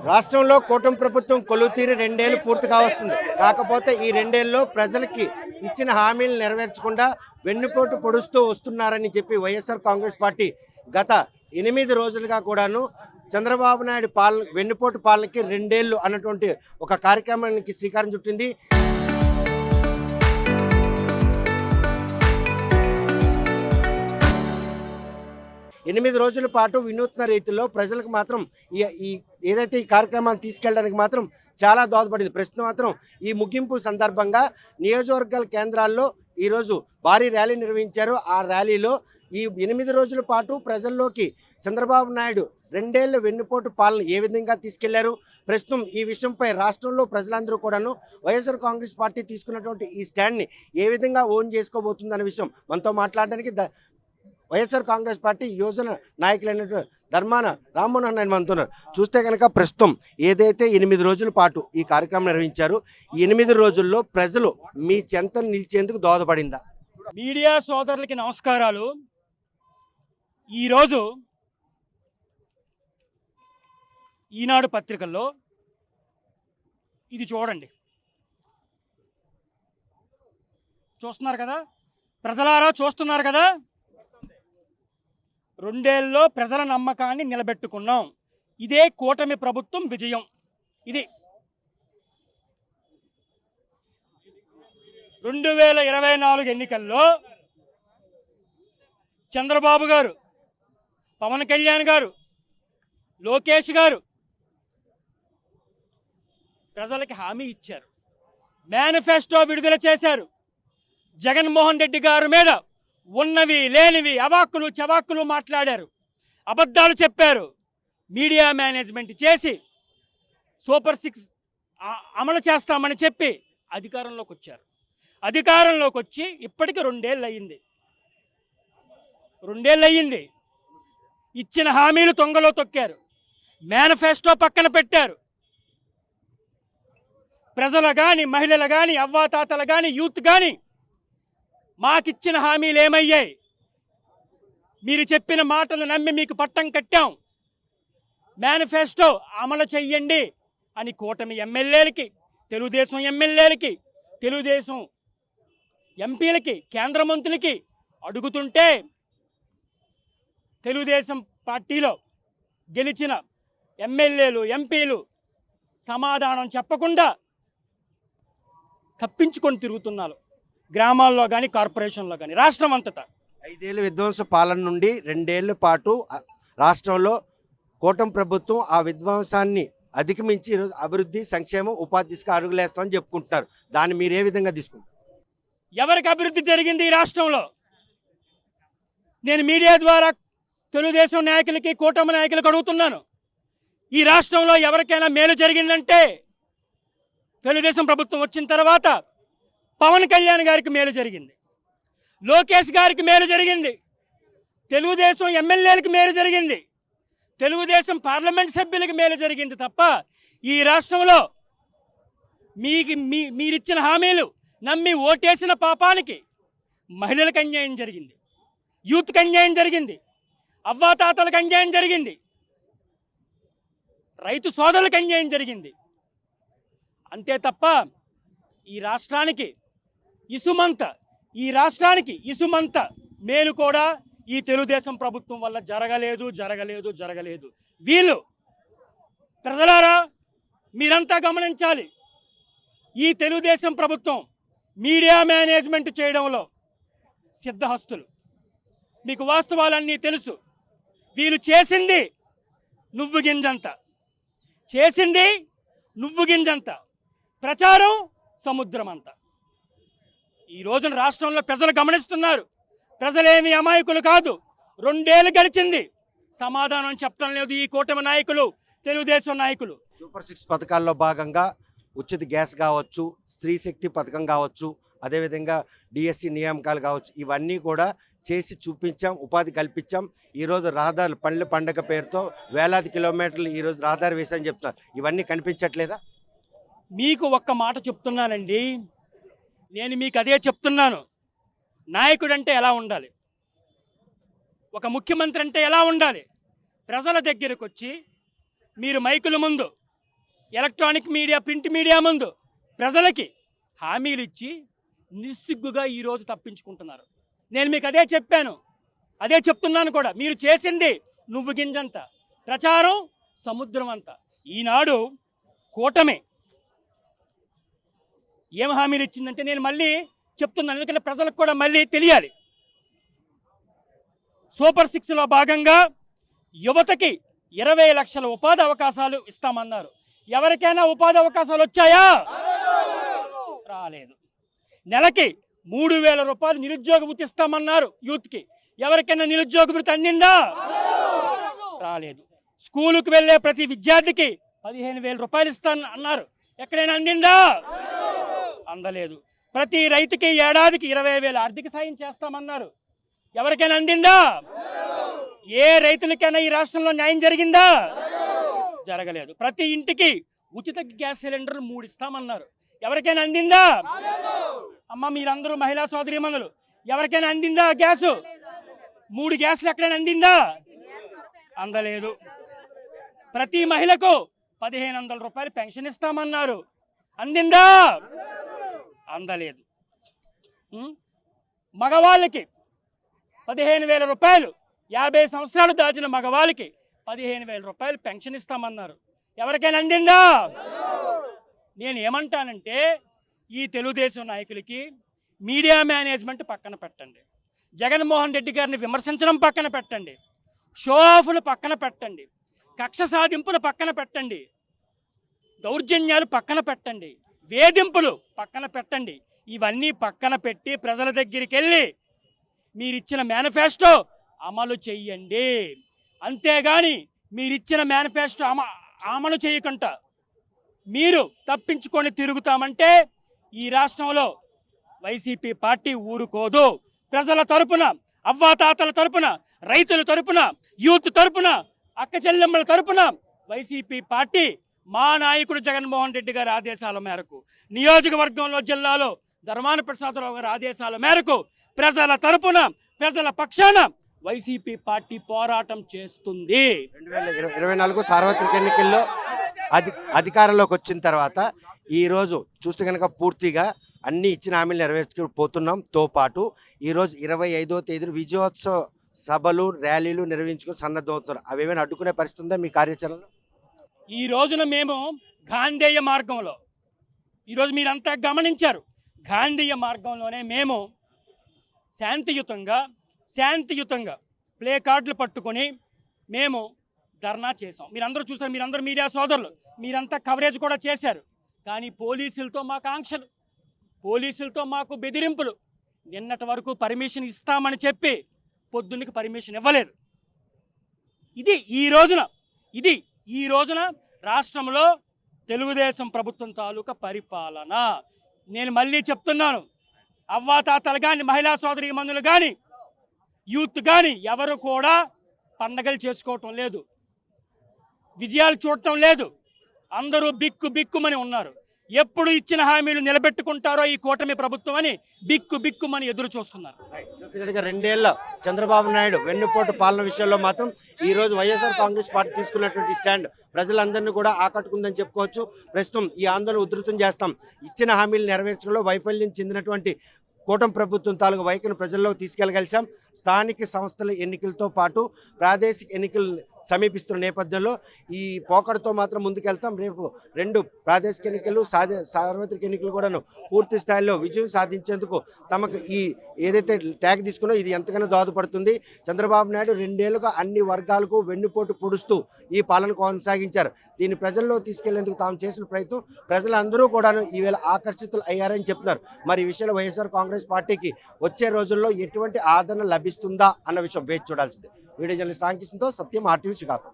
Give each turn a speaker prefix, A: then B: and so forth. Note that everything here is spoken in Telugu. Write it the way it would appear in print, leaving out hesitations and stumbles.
A: రాష్ట్రంలో కూటమి ప్రభుత్వం కొలువుతీరి 2 ఏళ్లు పూర్తి కావస్తుంది. కాకపోతే ఈ 2 ఏళ్లలో ప్రజలకి ఇచ్చిన హామీలు నెరవేర్చకుండా వెన్నుపోటు పొడుస్తూ వస్తున్నారని చెప్పి వైఎస్ఆర్ కాంగ్రెస్ పార్టీ గత 8 రోజులుగా కూడాను చంద్రబాబు నాయుడు వెన్నుపోటు పాలనకి 2 ఏళ్లు అన్నటువంటి ఒక కార్యక్రమానికి శ్రీకారం చుట్టింది. 8 రోజుల పాటు వినూత్న రీతిలో ప్రజలకు మాత్రం ఏదైతే ఈ కార్యక్రమాన్ని తీసుకెళ్ళడానికి మాత్రం చాలా దోహదపడింది. ప్రస్తుతం మాత్రం ఈ ముగింపు సందర్భంగా నియోజకవర్గాల కేంద్రాల్లో ఈరోజు భారీ ర్యాలీ నిర్వహించారు. ఆ ర్యాలీలో ఈ 8 రోజుల పాటు ప్రజల్లోకి చంద్రబాబు నాయుడు 2 ఏళ్ల వెన్నుపోటు పాలన ఏ విధంగా తీసుకెళ్లారు, ప్రస్తుతం ఈ విషయంపై రాష్ట్రంలో ప్రజలందరూ కూడాను వైఎస్ఆర్ కాంగ్రెస్ పార్టీ తీసుకున్నటువంటి ఈ స్టాండ్ని ఏ విధంగా ఓన్ చేసుకోబోతుందనే విషయం మనతో మాట్లాడడానికి వైఎస్ఆర్ కాంగ్రెస్ పార్టీ యువజన నాయకులైనటువంటి ధర్మాన రామ్మోహన్ నాయుడు మనతో చూస్తే కనుక ప్రస్తుతం ఏదైతే 8 రోజుల పాటు ఈ కార్యక్రమం నిర్వహించారు, ఈ 8 రోజుల్లో ప్రజలు మీ చెంత నిలిచేందుకు దోహదపడిందా?
B: మీడియా సోదరులకి నమస్కారాలు. ఈరోజు ఈనాడు పత్రికల్లో ఇది చూడండి, చూస్తున్నారు కదా ప్రజలారా, చూస్తున్నారు కదా. 2 ఏళ్లలో ప్రజల నమ్మకాన్ని నిలబెట్టుకున్నాం. ఇదే కూటమి ప్రభుత్వం విజయం. ఇది 2024 ఎన్నికల్లో చంద్రబాబు గారు, పవన్ కళ్యాణ్ గారు, లోకేష్ గారు ప్రజలకి హామీ ఇచ్చారు, మేనిఫెస్టో విడుదల చేశారు. జగన్మోహన్ రెడ్డి గారి మీద ఉన్నవి లేనివి అవాక్కులు చవాక్కులు మాట్లాడారు, అబద్ధాలు చెప్పారు. మీడియా మేనేజ్మెంట్ చేసి సూపర్ 6 అమలు చేస్తామని చెప్పి అధికారంలోకి వచ్చారు. అధికారంలోకి వచ్చి ఇప్పటికి 2 ఏళ్ళు అయ్యింది. 2 ఏళ్ళు అయ్యింది. ఇచ్చిన హామీలు తొంగలో తొక్కారు, మేనిఫెస్టో పక్కన పెట్టారు. ప్రజలు కానీ, మహిళలు కానీ, అవ్వాతాతలు కానీ, యూత్ కానీ మాకిచ్చిన హామీలు ఏమయ్యాయి? మీరు చెప్పిన మాటలు నమ్మి మీకు పట్టం కట్టాం, మేనిఫెస్టో అమలు చెయ్యండి అని కూటమి ఎమ్మెల్యేలకి, తెలుగుదేశం ఎమ్మెల్యేలకి, తెలుగుదేశం ఎంపీలకి, కేంద్ర మంత్రులకి అడుగుతుంటే తెలుగుదేశం పార్టీలో గెలిచిన ఎమ్మెల్యేలు, ఎంపీలు సమాధానం చెప్పకుండా తప్పించుకొని తిరుగుతున్నారు. గ్రామాల్లో కానీ, కార్పొరేషన్లో కానీ, రాష్ట్రం అంతటా.
A: 5 ఏళ్ల విధ్వంస పాలన నుండి 2 ఏళ్ల పాటు రాష్ట్రంలో కూటమి ప్రభుత్వం ఆ విధ్వంసాన్ని అధిగమించి ఈరోజు అభివృద్ధి, సంక్షేమం, ఉపాధి దిశగా అడుగులేస్తామని చెప్పుకుంటున్నారు. దాన్ని మీరు ఏ విధంగా తీసుకుంటారు?
B: ఎవరికి అభివృద్ధి జరిగింది ఈ రాష్ట్రంలో? నేను మీడియా ద్వారా తెలుగుదేశం నాయకులకి, కూటమి నాయకులకు అడుగుతున్నాను. ఈ రాష్ట్రంలో ఎవరికైనా మేలు జరిగిందంటే తెలుగుదేశం ప్రభుత్వం వచ్చిన తర్వాత పవన్ కళ్యాణ్ గారికి మేలు జరిగింది, లోకేష్ గారికి మేలు జరిగింది, తెలుగుదేశం ఎమ్మెల్యేలకు మేలు జరిగింది, తెలుగుదేశం పార్లమెంట్ సభ్యులకు మేలు జరిగింది తప్ప ఈ రాష్ట్రంలో మీరిచ్చిన హామీలు నమ్మి ఓటేసిన పాపానికి మహిళలకు అన్యాయం జరిగింది, యూత్కి అన్యాయం జరిగింది, అవ్వాతాతలకు అన్యాయం జరిగింది, రైతు సోదరులకు అన్యాయం జరిగింది. అంతే తప్ప ఈ రాష్ట్రానికి ఇసుమంత మేలు కూడా ఈ తెలుగుదేశం ప్రభుత్వం వల్ల జరగలేదు. వీళ్ళు ప్రజలారా మీరంతా గమనించాలి. ఈ తెలుగుదేశం ప్రభుత్వం మీడియా మేనేజ్మెంట్ చేయడంలో సిద్ధహస్తులు. మీకు వాస్తవాలన్నీ తెలుసు. వీళ్ళు చేసింది నువ్వు గింజంత, ప్రచారం సముద్రం అంతా. ఈ రోజున రాష్ట్రంలో ప్రజలు గమనిస్తున్నారు. ప్రజలేమి అమాయకులు కాదు. 2 ఏళ్ళు గడిచింది, సమాధానం చెప్పడం లేదు ఈ కూటమి నాయకులు, తెలుగుదేశం నాయకులు.
A: సూపర్ 6 పథకాల్లో భాగంగా ఉచిత గ్యాస్ కావచ్చు, స్త్రీ శక్తి పథకం కావచ్చు, అదేవిధంగా డిఎస్సి నియామకాలు కావచ్చు, ఇవన్నీ కూడా చేసి చూపించాం, ఉపాధి కల్పించాం. ఈరోజు రహదారులు పల్లె పండగ పేరుతో వేలాది కిలోమీటర్లు ఈరోజు రహదారి వేసామని చెప్తున్నారు. ఇవన్నీ కనిపించట్లేదా?
B: మీకు ఒక్క మాట చెప్తున్నానండి, నేను మీకు అదే చెప్తున్నాను. నాయకుడు అంటే ఎలా ఉండాలి, ఒక ముఖ్యమంత్రి అంటే ఎలా ఉండాలి? ప్రజల దగ్గరకు వచ్చి మీరు మైకుల ముందు ఎలక్ట్రానిక్ మీడియా, ప్రింట్ మీడియా ముందు ప్రజలకి హామీలు ఇచ్చి నిస్సిగ్గుగా ఈరోజు తప్పించుకుంటున్నారు. నేను మీకు అదే చెప్పాను, అదే చెప్తున్నాను కూడా. మీరు చేసింది నువ్వు గింజంత, ప్రచారం సముద్రం అంత. ఈనాడు కూటమి ఏం హామీలు ఇచ్చిందంటే నేను మళ్ళీ చెప్తున్నాను, ఎందుకంటే ప్రజలకు కూడా మళ్ళీ తెలియాలి. సూపర్ 6లో భాగంగా యువతకి 20 లక్షల ఉపాధి అవకాశాలు ఇస్తామన్నారు. ఎవరికైనా ఉపాధి అవకాశాలు వచ్చాయా? రాలేదు. నెలకి 3,000 రూపాయలు నిరుద్యోగ వృత్తి ఇస్తామన్నారు యూత్కి. ఎవరికైనా నిరుద్యోగ వృత్తి అందిందా? రాలేదు. స్కూలుకు వెళ్ళే ప్రతి విద్యార్థికి 15,000 రూపాయలు ఇస్తాను అన్నారు. ఎక్కడైనా అందిందా? అందలేదు. ప్రతి రైతుకి ఏడాదికి 20,000 ఆర్థిక సాయం చేస్తామన్నారు. ఎవరికైనా అందిందా? ఏ రైతులకైనా ఈ రాష్ట్రంలో న్యాయం జరిగిందా? జరగలేదు. ప్రతి ఇంటికి ఉచిత గ్యాస్ సిలిండర్లు 3 ఇస్తామన్నారు. ఎవరికైనా అందిందా? అమ్మ, మీరందరూ మహిళా సోదరీమణులు, ఎవరికైనా అందిందా గ్యాసు? 3 గ్యాసులు ఎక్కడైనా అందిందా? అందలేదు. ప్రతి మహిళకు 1,500 రూపాయలు పెన్షన్ ఇస్తామన్నారు. అందిందా? అందలేదు. మగవాళ్ళకి 15,000 రూపాయలు, 50 సంవత్సరాలు దాటిన మగవాళ్ళకి 15,000 రూపాయలు పెన్షన్ ఇస్తామన్నారు. ఎవరికైనా అందిందా? నేను ఏమంటానంటే, ఈ తెలుగుదేశం నాయకులకి మీడియా మేనేజ్మెంట్ పక్కన పెట్టండి, జగన్మోహన్ రెడ్డి గారిని విమర్శించడం పక్కన పెట్టండి, షో ఆఫ్లు పక్కన పెట్టండి, కక్ష సాధింపులు పక్కన పెట్టండి, దౌర్జన్యాలు పక్కన పెట్టండి, వేధింపులు పక్కన పెట్టండి. ఇవన్నీ పక్కన పెట్టి ప్రజల దగ్గరికి వెళ్ళి మీరిచ్చిన మేనిఫెస్టో అమలు చెయ్యండి. అంతేగాని మీరిచ్చిన మేనిఫెస్టో అమలు చేయకుండా మీరు తప్పించుకొని తిరుగుతామంటే ఈ రాష్ట్రంలో వైసీపీ పార్టీ ఊరుకోదు. ప్రజల తరపున, అవ్వాతాతల తరపున, రైతుల తరపున, యూత్ తరపున, అక్క చెల్లెమ్మల తరపున వైసీపీ పార్టీ మా నాయకుడు జగన్మోహన్ రెడ్డి గారి ఆదేశాల మేరకు, నియోజకవర్గంలో, జిల్లాలో ధర్మాన ప్రసాదరావు గారి ఆదేశాల మేరకు ప్రజల తరపున, ప్రజల పక్షాన వైసీపీ పార్టీ పోరాటం చేస్తుంది.
A: 2024 సార్వత్రిక ఎన్నికల్లో అధికారంలోకి వచ్చిన తర్వాత ఈరోజు చూస్తే కనుక పూర్తిగా అన్ని ఇచ్చిన హామీలు నెరవేర్చుకుపోతున్నాంతో పాటు ఈరోజు 25వ తేదీన విజయోత్సవ సభలు, ర్యాలీలు నిర్వహించుకొని సన్నద్ధమవుతున్నారు. అవేమైనా అడ్డుకునే పరిస్థితి ఉందా మీ కార్యాచరణలో?
B: ఈ రోజున మేము గాంధేయ మార్గంలో, ఈరోజు మీరంతా గమనించారు, గాంధేయ మార్గంలోనే మేము శాంతియుతంగా ప్లే కార్డులు పట్టుకొని మేము ధర్నా చేసాం. మీరందరూ చూసారు, మీరందరూ మీడియా సోదరులు, మీరంతా కవరేజ్ కూడా చేశారు. కానీ పోలీసులతో మాకు ఆంక్షలు, పోలీసులతో మాకు బెదిరింపులు. నిన్నటి వరకు పర్మిషన్ ఇస్తామని చెప్పి పొద్దున్నకి పర్మిషన్ ఇవ్వలేదు. ఇది ఈ రోజున రాష్ట్రంలో తెలుగుదేశం ప్రభుత్వం తాలూకా పరిపాలన. నేను మళ్ళీ చెప్తున్నాను, అవ్వాతాతలు కానీ, మహిళా సోదరీమణులు కానీ, యూత్ కానీ ఎవరు కూడా పండగలు చేసుకోవటం లేదు, విజయాలు చూడటం లేదు. అందరూ బిక్కుమని ఉన్నారు. ఎప్పుడు ఇచ్చిన హామీలు నిలబెట్టుకుంటారో ఈ కూటమి ప్రభుత్వం అని బిక్కుమని ఎదురు చూస్తున్నారు.
A: 2 ఏళ్ల చంద్రబాబు నాయుడు వెన్నుపోటు పాలన విషయంలో మాత్రం ఈ రోజు వైఎస్ఆర్ కాంగ్రెస్ పార్టీ తీసుకున్నటువంటి స్టాండ్ ప్రజలందరినీ కూడా ఆకట్టుకుందని చెప్పుకోవచ్చు. ప్రస్తుతం ఈ ఆందోళన ఉధృతం చేస్తాం, ఇచ్చిన హామీలు నెరవేర్చడంలో వైఫల్యం చెందినటువంటి కూటమి ప్రభుత్వం తాలూకు వైఖరిని ప్రజల్లో తీసుకెళ్లగలిచాం. స్థానిక సంస్థల ఎన్నికలతో పాటు ప్రాదేశిక ఎన్నికలు సమీపిస్తున్న నేపథ్యంలో ఈ పోకడతో మాత్రం ముందుకెళ్తాం. రేపు 2 ప్రాదేశిక ఎన్నికలు, సార్వత్రిక ఎన్నికలు కూడాను పూర్తి స్థాయిలో విజయం సాధించేందుకు తమకు ఈ ఏదైతే ట్యాగ్ తీసుకున్నో ఇది ఎంతగానో దోహదపడుతుంది. చంద్రబాబు నాయుడు 2 ఏళ్లుగా అన్ని వర్గాలకు వెన్నుపోటు పొడుస్తూ ఈ పాలన కొనసాగించారు. దీన్ని ప్రజల్లో తీసుకెళ్లేందుకు తాము చేసిన ప్రయత్నం ప్రజలందరూ కూడాను ఈవేళ ఆకర్షితులు అయ్యారని చెప్తున్నారు. మరి ఈ విషయంలో వైఎస్ఆర్ కాంగ్రెస్ పార్టీకి వచ్చే రోజుల్లో ఎటువంటి ఆదరణ లభిస్తుందా అన్న విషయం వేచి చూడాల్సిందే. వీడియో జర్నలిస్ట్ రామకృష్ణతో సత్యం, RTV శ్రీకాకుళం.